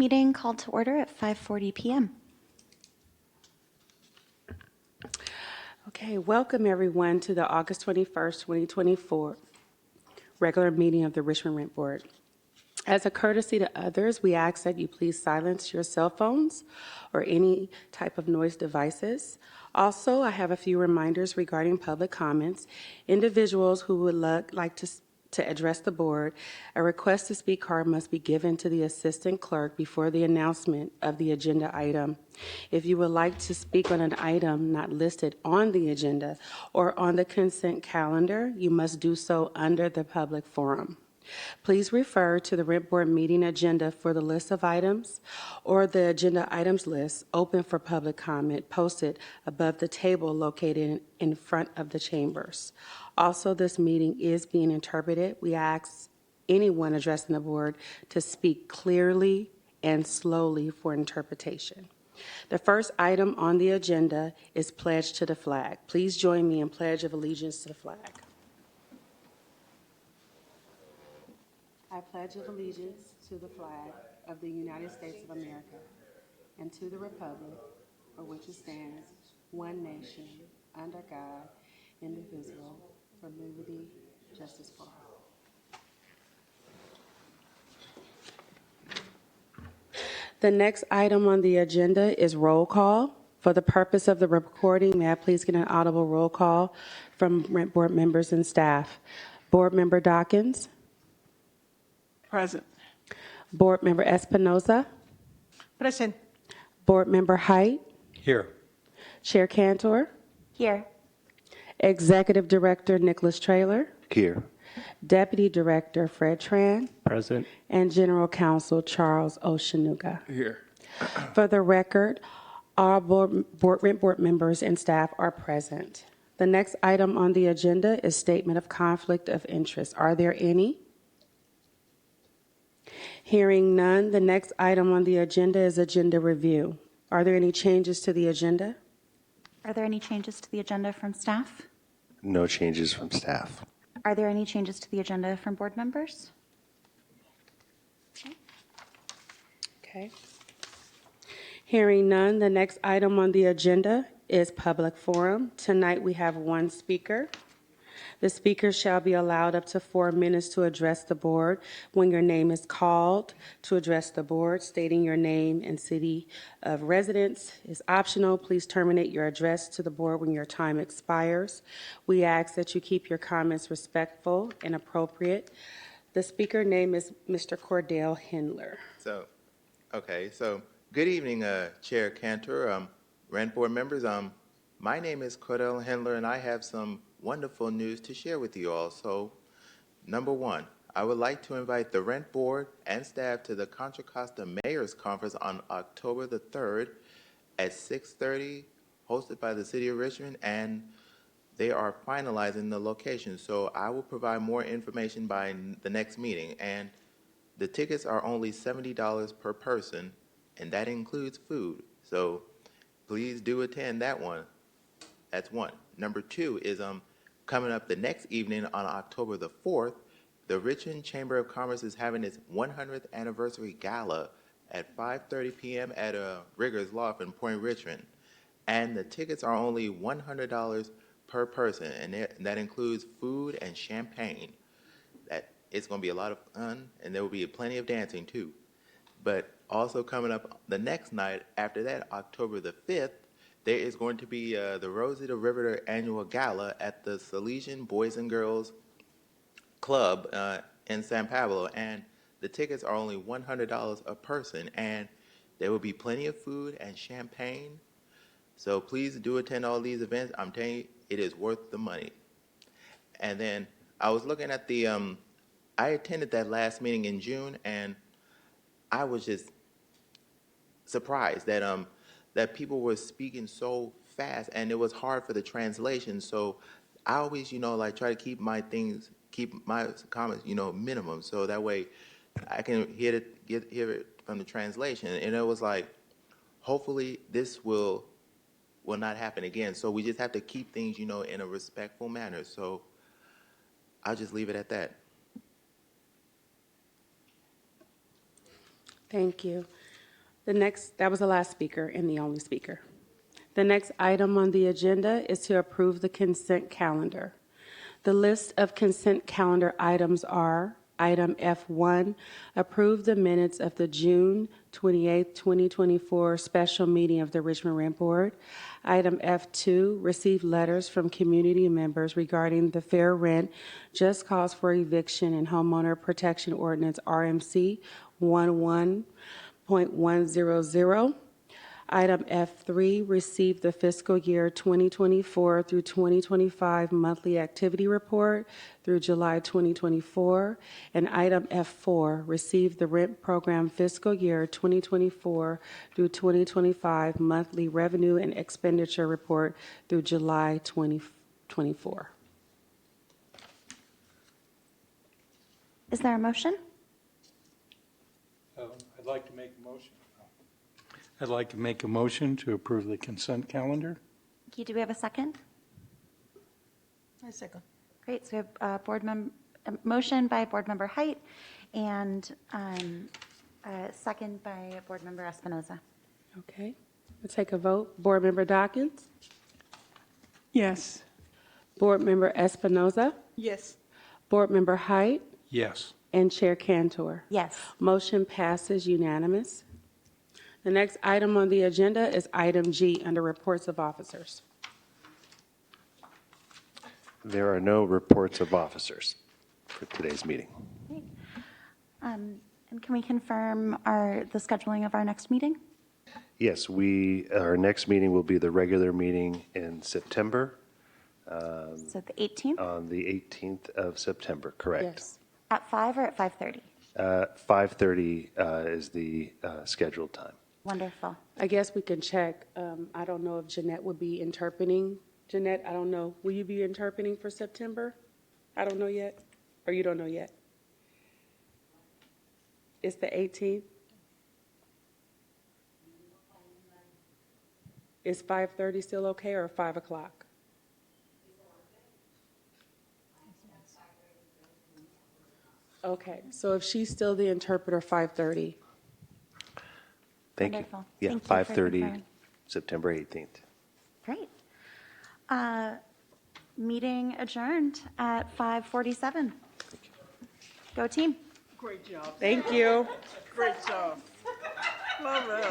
meeting called to order at 5:40 p.m. Okay, welcome everyone to the August 21st, 2024 regular meeting of the Richmond Rent Board. As a courtesy to others, we ask that you please silence your cell phones or any type of noise devices. Also, I have a few reminders regarding public comments. Individuals who would like to address the board, a request to speak card must be given to the assistant clerk before the announcement of the agenda item. If you would like to speak on an item not listed on the agenda or on the consent calendar, you must do so under the public forum. Please refer to the Rent Board meeting agenda for the list of items or the agenda items list open for public comment posted above the table located in front of the chambers. Also, this meeting is being interpreted. We ask anyone addressing the board to speak clearly and slowly for interpretation. The first item on the agenda is pledge to the flag. Please join me in pledge of allegiance to the flag. I pledge allegiance to the flag of the United States of America and to the republic for which it stands, one nation, under God, indivisible, for liberty, justice for all. The next item on the agenda is roll call. For the purpose of the recording, may I please get an audible roll call from Rent Board members and staff? Board Member Dawkins. Present. Board Member Espinoza. Present. Board Member Height. Here. Chair Cantor. Here. Executive Director Nicholas Traylor. Here. Deputy Director Fred Tran. Present. And General Counsel Charles Oshanuga. Here. For the record, all Rent Board members and staff are present. The next item on the agenda is Statement of Conflict of Interest. Are there any? Hearing none, the next item on the agenda is agenda review. Are there any changes to the agenda? Are there any changes to the agenda from staff? No changes from staff. Are there any changes to the agenda from board members? Okay. Hearing none, the next item on the agenda is public forum. Tonight we have one speaker. The speaker shall be allowed up to 4 minutes to address the board. When your name is called to address the board, stating your name and city of residence is optional. Please terminate your address to the board when your time expires. We ask that you keep your comments respectful and appropriate. The speaker name is Mr. Cordell Hindler. So good evening, Chair Cantor, Rent Board members. My name is Cordell Hindler, and I have some wonderful news to share with you all. So, number one, I would like to invite the Rent Board and staff to the Contra Costa Mayor's Conference on October the 3rd at 6:30, hosted by the City of Richmond, and they are finalizing the location. So I will provide more information by the next meeting. And the tickets are only $70 per person, and that includes food. So please do attend that one. That's one. Number two is coming up the next evening on October the 4th, the Richmond Chamber of Commerce is having its 100th anniversary gala at 5:30 p.m. at Riggers Loft in Point Richmond. And the tickets are only $100 per person, and that includes food and champagne. It's going to be a lot of fun, and there will be plenty of dancing too. But also coming up the next night after that, October the 5th, there is going to be the Rosie the Riveter annual gala at the Salesian Boys and Girls Club in San Pablo, and the tickets are only $100 a person, and there will be plenty of food and champagne. So please do attend all these events. I'm telling you, it is worth the money. And then I was looking at I attended that last meeting in June, and I was just surprised that people were speaking so fast, and it was hard for the translation. So I always, try to keep my comments, minimum, so that way I can hear it from the translation. And it was like, hopefully this will not happen again. So we just have to keep things, in a respectful manner. So I'll just leave it at that. Thank you. That was the last speaker and the only speaker. The next item on the agenda is to approve the consent calendar. The list of consent calendar items are: item F1, approve the minutes of the June 28, 2024 special meeting of the Richmond Rent Board. Item F2, receive letters from community members regarding the fair rent, just cause for eviction and homeowner protection ordinance RMC 11.100. Item F3, receive the fiscal year 2024 through 2025 monthly activity report through July 2024. And item F4, receive the rent program fiscal year 2024 through 2025 monthly revenue and expenditure report through July 2024. Is there a motion? I'd like to make a motion. I'd like to make a motion to approve the consent calendar. Thank you. Do we have a second? I second. Great. So we have a motion by Board Member Height and a second by Board Member Espinoza. Okay, we'll take a vote. Board Member Dawkins? Yes. Board Member Espinoza? Yes. Board Member Height? Yes. And Chair Cantor? Yes. Motion passes unanimous. The next item on the agenda is item G under reports of officers. There are no reports of officers for today's meeting. Great. And can we confirm the scheduling of our next meeting? Yes, our next meeting will be the regular meeting in September, So the 18th on the 18th of September, correct? Yes. at 5 or at 5:30? 5:30 is the scheduled time. Wonderful. I guess we can check. I don't know if Jeanette would be interpreting. Jeanette, I don't know. Will you be interpreting for September? I don't know yet. Or you don't know yet? It's the 18th? Is 5:30 still okay or 5 o'clock? Okay, so if she's still the interpreter, 5:30. Thank Wonderful. you. Yeah, Thank you for 5:30, confirming. September 18th. Great. Meeting adjourned at 5:47. Go team. Great job. Thank you. Great job. Love it.